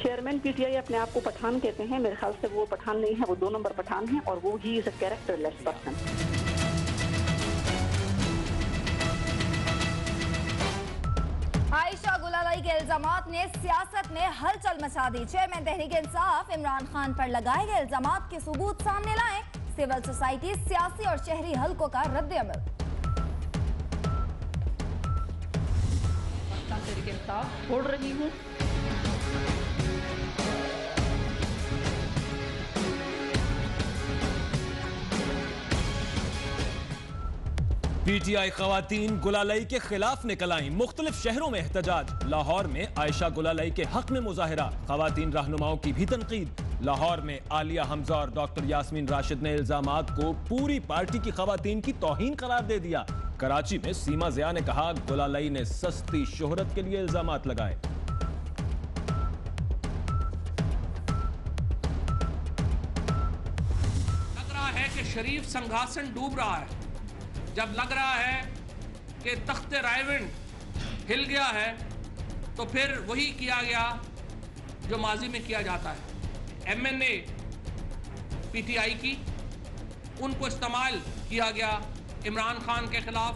Chairman PTI अपने आप को पठान कहते हैं, मेरे ख्याल से वो पठान नहीं है, वो 2 नंबर पठान है और वो he is a characterless person. Ayesha Gulalai के इल्जामात ने सियासत में हलचल मचा दी। चेयरमैन तहरीक इंसाफ इमरान खान पर लगाए गए इल्जामात के सबूत सामने लाए। सिविल सोसाइटी, सियासी और शहरी हलकों का रद्द-ए-अमल। तहरीक इंसाफ छोड़ रही हूँ। पीटीआई खवातीन गुलालाई के खिलाफ निकल आई। मुख्तलिफ शहरों में एहतजाज। लाहौर में आयशा गुलालाई के हक में मुजाहिरा। खवातीन रहनुमाओं की भी तनकीद। लाहौर में आलिया हमजा और डॉक्टर यास्मीन राशिद ने इल्जामात को पूरी पार्टी की खवातीन की तौहीन करार दे दिया। कराची में सीमा जिया ने कहा, गुलालाई ने सस्ती शोहरत के लिए इल्जामात लगाए। लग रहा है कि शरीफ संघासन डूब रहा है। जब लग रहा है कि तख्ते रायविंड हिल गया है तो फिर वही किया गया जो माजी में किया जाता है। एमएनए पीटीआई की, उनको इस्तेमाल किया गया इमरान खान के खिलाफ।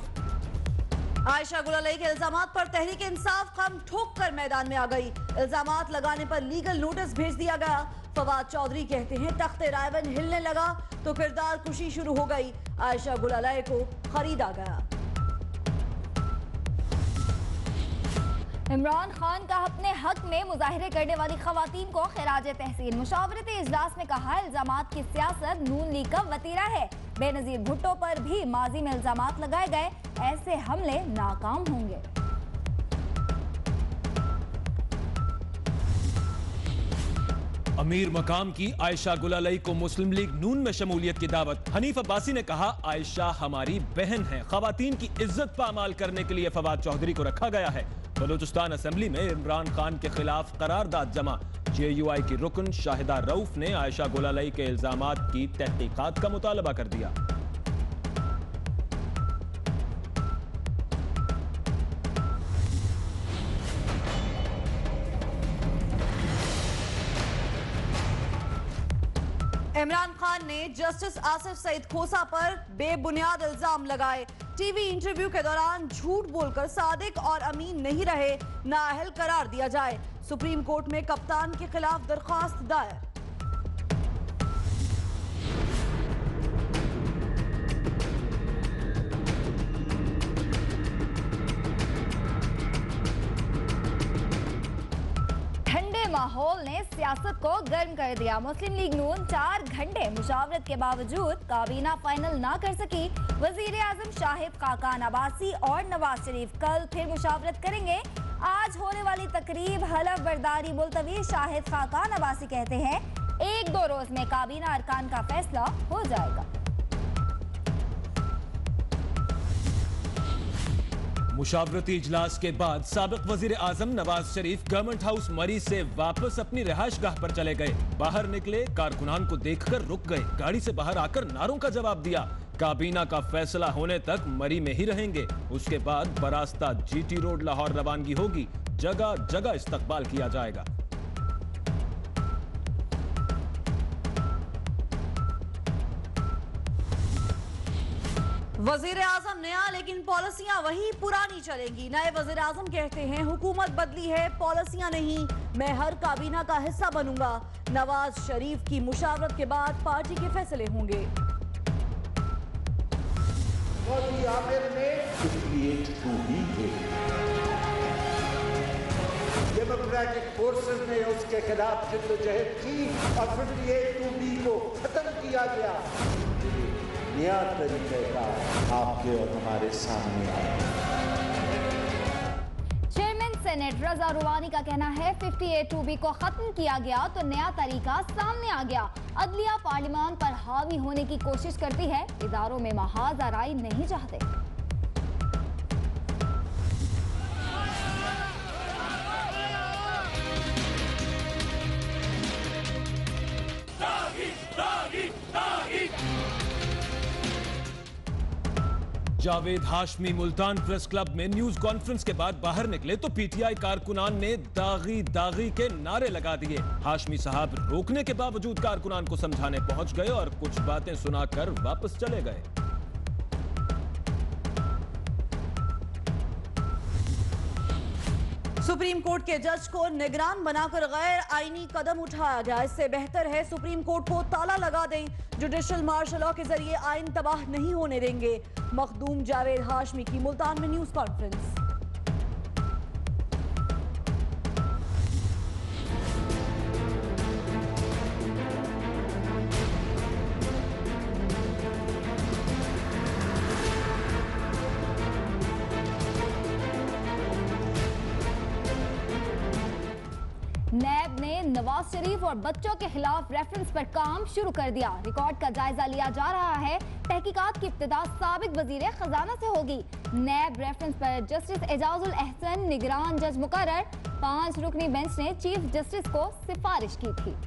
आयशा गुलालाई के इल्जामात पर तहरीक इंसाफ कम ठोक कर मैदान में आ गई। इल्जामात लगाने पर लीगल नोटिस भेज दिया गया। फवाद चौधरी कहते हैं, तख्ते रायवन हिलने लगा तो किरदार कुशी शुरू हो गई। आयशा गुलालाई को खरीदा गया। इमरान खान का अपने हक में मुजाहिरे करने वाली खवातीन को खिराज तहसीन। मुशावरती इजलास में कहा, इल्जामात की सियासत नून लीग का वतीरा है। बेनजीर भुट्टो पर भी माजी में इल्जामात लगाए गए, ऐसे हमले नाकाम होंगे। अमीर मकाम की आयशा गुलालाई को मुस्लिम लीग नून में शमूलियत की दावत। हनीफ अब्बासी ने कहा, आयशा हमारी बहन है। खवातीन की इज्जत पामाल करने के लिए फवाद चौधरी को रखा गया है। बलूचिस्तान असेंबली में इमरान खान के खिलाफ करारदाद जमा। जेयूआई की रुकन शाहिदा रऊफ ने आयशा गुलालाई के इल्जामात की तहकीकात का मुतालबा कर दिया। इमरान खान ने जस्टिस आसिफ सईद खोसा पर बेबुनियाद इल्जाम लगाए। टीवी इंटरव्यू के दौरान झूठ बोलकर सादिक और अमीन नहीं रहे, नाअहल करार दिया जाए। सुप्रीम कोर्ट में कप्तान के खिलाफ दरखास्त दायर। माहौल ने सियासत को गर्म कर दिया। मुस्लिम लीग नून 4 घंटे मुशावरत के बावजूद काबीना फाइनल ना कर सकी। वजीर आजम शाहिद खाकान अब्बासी और नवाज शरीफ कल फिर मुशावरत करेंगे। आज होने वाली तकरीब हलफ बर्दारी मुलतवी। शाहिद खाकान अब्बासी कहते हैं, 1-2 रोज में काबीना अरकान का फैसला हो जाएगा। मुशावरती इजलास के बाद साबिक वजीर आजम नवाज शरीफ गवर्नमेंट हाउस मरी से वापस अपनी रिहाइशगाह पर चले गए। बाहर निकले, कारकुनान को देखकर रुक गए। गाड़ी से बाहर आकर नारों का जवाब दिया। काबीना का फैसला होने तक मरी में ही रहेंगे। उसके बाद बरास्ता जीटी रोड लाहौर रवानगी होगी। जगह जगह इस्तकबाल किया जाएगा। वजीर आजम नया, लेकिन पॉलिसियां वही पुरानी चलेंगी। नए वजीर आजम कहते हैं, हुकूमत बदली है, पॉलिसियां नहीं। मैं हर काबीना का हिस्सा बनूंगा। नवाज शरीफ की मुशावरत के बाद पार्टी के फैसले होंगे। मोदी आमिर ने 58-2 थे। डेमोक्रेटिक फोर्सेस ने उसके खिलाफ जद्दोजहद की और 58-2 को खत्म किया गया। नया तरीका आपके और हमारे सामने आया। चेयरमैन सेनेट रजा रुवानी का कहना है, 58-2 को खत्म किया गया तो नया तरीका सामने आ गया। अदलिया पार्लियामान पर हावी होने की कोशिश करती है, इदारों में महाज आराई नहीं चाहते। जावेद हाशमी मुल्तान प्रेस क्लब में न्यूज कॉन्फ्रेंस के बाद बाहर निकले तो पीटीआई कारकुनान ने दागी दागी के नारे लगा दिए। हाशमी साहब रोकने के बावजूद कारकुनान को समझाने पहुंच गए और कुछ बातें सुनाकर वापस चले गए। सुप्रीम कोर्ट के जज को निगरान बनाकर गैर आईनी कदम उठाया गया। इससे बेहतर है सुप्रीम कोर्ट को ताला लगा दें। जुडिशल मार्शल लॉ के जरिए आइन तबाह नहीं होने देंगे। मखदूम जावेद हाशमी की मुल्तान में न्यूज कॉन्फ्रेंस। नैब ने नवाज शरीफ और बच्चों के खिलाफ रेफरेंस पर काम शुरू कर दिया। रिकॉर्ड का जायजा लिया जा रहा है। तहकीकात की इब्तिदा साबिक वजीर खजाना से होगी। नैब रेफरेंस पर जस्टिस एजाजुल एहसन निगरान जज मुकर्रर। 5 रुकनी बेंच ने चीफ जस्टिस को सिफारिश की थी।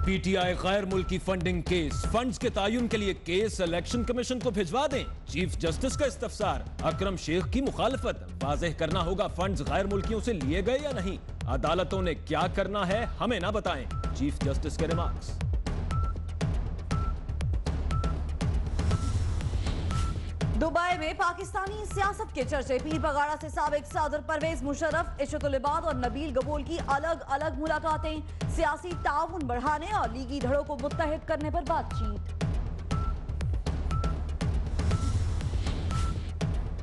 पीटीआई गैर मुल्की फंडिंग केस, फंड्स के तायुन के लिए केस इलेक्शन कमीशन को भिजवा दें। चीफ जस्टिस का इस्तफसार, अकरम शेख की मुखालफत। वाज़ेह करना होगा फंड्स गैर मुल्कियों से लिए गए या नहीं। अदालतों ने क्या करना है हमें ना बताएं। चीफ जस्टिस के रिमार्क्स। दुबई में पाकिस्तानी सियासत के चर्चे। पीर पगाड़ा से साबिक सदर परवेज मुशर्रफ, इशरतुल इबाद और नबील गबूल की अलग अलग मुलाकातें। सियासी ताउन बढ़ाने और लीगी धड़ों को मुत्तहिद करने पर बातचीत।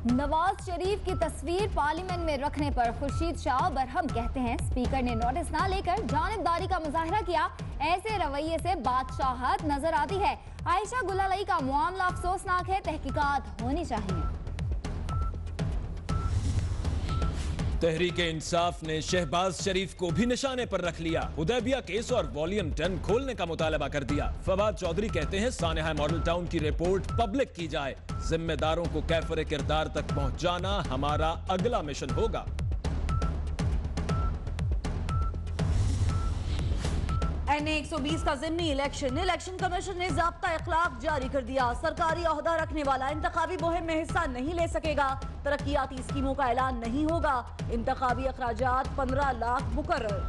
नवाज शरीफ की तस्वीर पार्लियामेंट में रखने पर खुर्शीद शाह बरहम कहते हैं स्पीकर ने नोटिस ना लेकर जानिबदारी का मुजाहरा किया। ऐसे रवैये से बादशाहत नजर आती है। आयशा गुलालई का मामला अफसोसनाक है। तहकीकात होनी चाहिए। तहरीके इंसाफ ने शहबाज शरीफ को भी निशाने पर रख लिया। हुदैबिया केस और वॉल्यूम 10 खोलने का मुतालबा कर दिया। फवाद चौधरी कहते हैं सानेहा मॉडल टाउन की रिपोर्ट पब्लिक की जाए। जिम्मेदारों को कैफरे किरदार तक पहुंचाना हमारा अगला मिशन होगा। NA 120 का ज़िमनी इलेक्शन कमीशन ने ज़ाब्ता इखलाक जारी कर दिया। सरकारी ओहदा रखने वाला इंतखाबी मुहिम में हिस्सा नहीं ले सकेगा। तरक्याती स्कीमों का ऐलान नहीं होगा। इंतखाबी अखराजात 15 लाख मुकर्रर।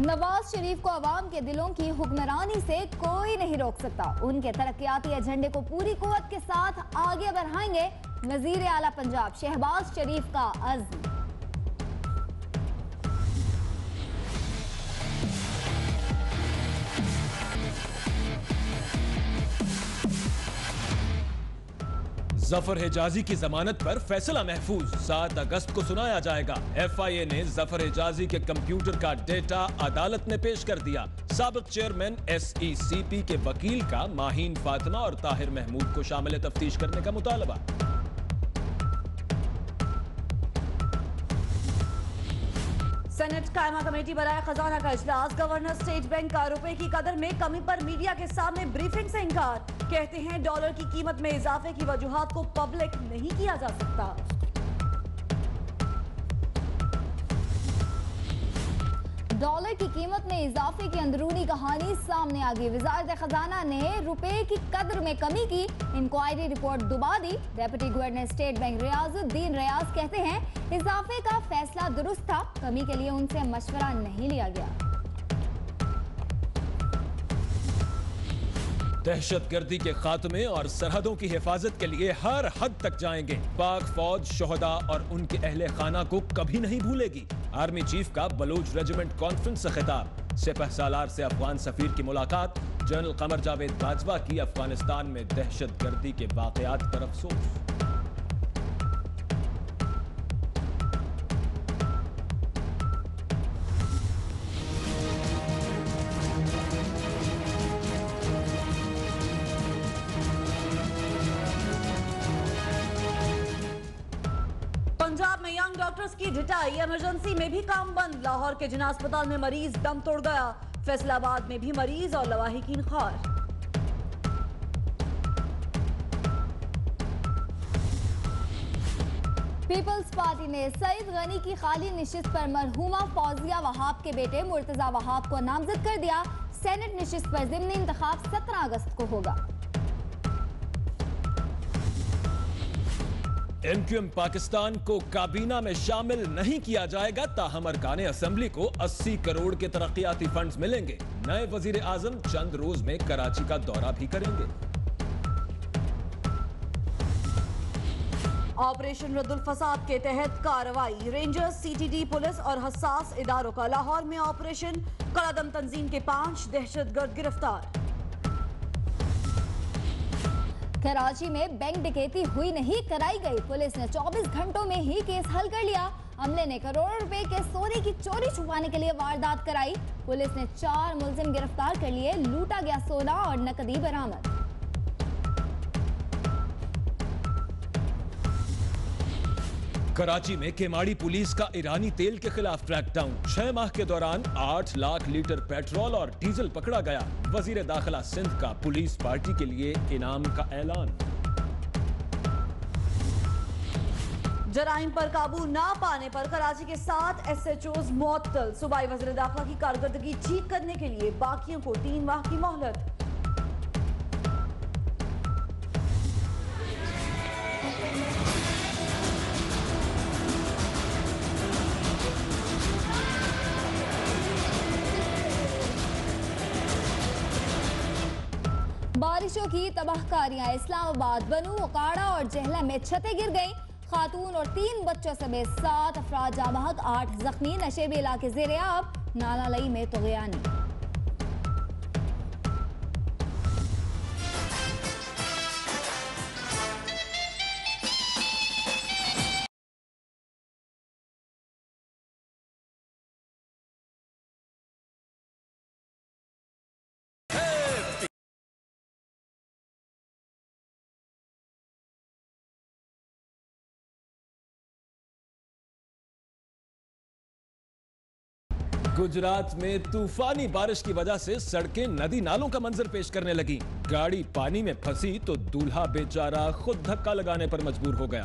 नवाज शरीफ को अवाम के दिलों की हुक्मरानी से कोई नहीं रोक सकता। उनके तरक्याती एजेंडे को पूरी कुव्वत के साथ आगे बढ़ाएंगे। वजीर आला पंजाब शहबाज शरीफ का अज़्म। जफर हिजाजी की जमानत पर फैसला महफूज 7 अगस्त को सुनाया जाएगा। FIA ने जफर हिजाजी के कंप्यूटर का डेटा अदालत में पेश कर दिया। साबिक चेयरमैन SECP के वकील का माहीन फातिमा और ताहिर महमूद को शामिल तफ्तीश करने का मुतालबा। सेनेट कायमा कमेटी बराए खजाना का इजलास। गवर्नर स्टेट बैंक का रुपए की कदर में कमी पर मीडिया के सामने ब्रीफिंग से इनकार। कहते हैं डॉलर की कीमत में इजाफे की वजूहात को पब्लिक नहीं किया जा सकता। डॉलर की कीमत में इजाफे की अंदरूनी कहानी सामने आ गई। वजारत खजाना ने रुपए की कदर में कमी की इंक्वायरी रिपोर्ट दुबा दी। Deputy governor State Bank Riazuddin Riaz कहते हैं इजाफे का फैसला दुरुस्त था। कमी के लिए उनसे मशवरा नहीं लिया गया। दहशतगर्दी के खात्मे और सरहदों की हिफाजत के लिए हर हद तक जाएंगे। पाक फौज शोहदा और उनके अहले खाना को कभी नहीं भूलेगी। आर्मी चीफ का बलूच रेजिमेंट कॉन्फ्रेंस से खिताब। सिपह सालार से अफगान सफीर की मुलाकात। जनरल कमर जावेद बाजवा की अफगानिस्तान में दहशतगर्दी के वाकयात पर अफसोस। पंजाब में यंग डॉक्टर्स की ढिठाई। इमरजेंसी में भी काम बंद। लाहौर के जिना अस्पताल में मरीज दम तोड़ गया। फैसलाबाद में भी मरीज और लवाहिकीन खार। पीपल्स पार्टी ने सईद गनी की खाली नशिस्त पर मरहूमा फौजिया वहाब के बेटे मुर्तजा वहाब को नामजद कर दिया। सेनेट नशिस्त पर ज़िमनी इंतखाब 17 अगस्त को होगा। एमक्यूएम पाकिस्तान को काबीना में शामिल नहीं किया जाएगा, ताहम अरकान असेंबली को 80 करोड़ के तरक्याती फंड्स मिलेंगे। नए वजीर आजम चंद रोज में कराची का दौरा भी करेंगे। ऑपरेशन रद्दुल फसाद के तहत कार्रवाई, रेंजर्स, सीटीडी, पुलिस और हसास इदारों का लाहौर में ऑपरेशन। कलादम तंजीम के 5 दहशतगर्द गिरफ्तार। कराची में बैंक डकैती हुई नहीं, कराई गई। पुलिस ने 24 घंटों में ही केस हल कर लिया। अमले ने करोड़ों रुपए के सोने की चोरी छुपाने के लिए वारदात कराई। पुलिस ने 4 मुलजिम गिरफ्तार कर लिए। लूटा गया सोना और नकदी बरामद। कराची में केमाड़ी पुलिस का ईरानी तेल के खिलाफ क्रैकडाउन। 6 माह के दौरान 8 लाख लीटर पेट्रोल और डीजल पकड़ा गया। वजीर दाखिला सिंध का पुलिस पार्टी के लिए इनाम का ऐलान। जराइम पर काबू ना पाने पर कराची के 7 SHOs मुअत्तल। सूबाई वजीर दाखिला की कारकर्दगी ठीक करने के लिए बाकियों को 3 माह की मोहलत। बारिशों की तबाहकारियां। इस्लामाबाद, बनू, ओकाड़ा और जहला में छतें गिर गईं। खातून और 3 बच्चों समेत 7 अफराद जाँ बहक, 8 जख्मी। नशेबी इलाके ज़ेर-ए-आब। नालालई में तुग़यानी। गुजरात में तूफानी बारिश की वजह से सड़कें नदी नालों का मंजर पेश करने लगी। गाड़ी पानी में फंसी तो दूल्हा बेचारा खुद धक्का लगाने पर मजबूर हो गया।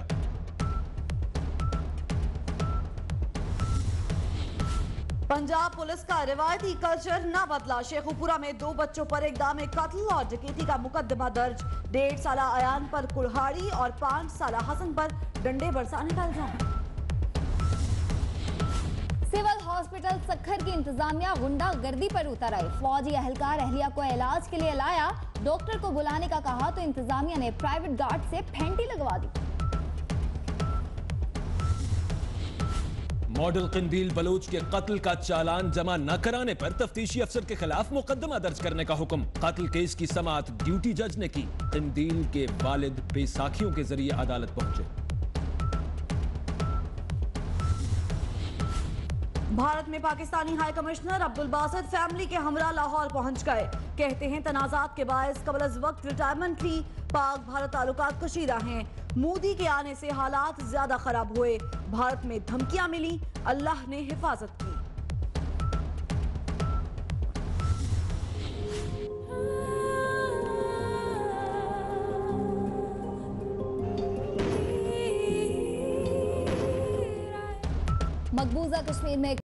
पंजाब पुलिस का रिवायती कल्चर न बदला। शेखुपुरा में 2 बच्चों पर इक़दाम कत्ल और डकैती का मुकदमा दर्ज। 1.5 साला अयान पर कुल्हाड़ी और 5 साला हसन पर डंडे बरसाने का इल्जाम। सिविल हॉस्पिटल सक्खर की इंतजामिया गुंडागर्दी पर उतर आई। फौजी एहलकार अहलिया को इलाज के लिए लाया। डॉक्टर को बुलाने का कहा तो इंतजामिया ने प्राइवेट गार्ड से फेंटी लगवा दी। मॉडल किंदील बलूच के कत्ल का चालान जमा न कराने पर तफ्तीशी अफसर के खिलाफ मुकदमा दर्ज करने का हुक्म। कत्ल केस की समाअत ड्यूटी जज ने की। किंदील के वालिद बेसाखियों के जरिए अदालत पहुंचे। भारत में Pakistani high commissioner Abdul Basit family के हमरा लाहौर पहुंच गए। कहते हैं तनाजात के बायस कबल अज वक्त रिटायरमेंट थी। पाक भारत ताल्लुकात कशीदा हैं। मोदी के आने से हालात ज्यादा खराब हुए। भारत में धमकियां मिली, अल्लाह ने हिफाजत की। मकबूजा कश्मीर में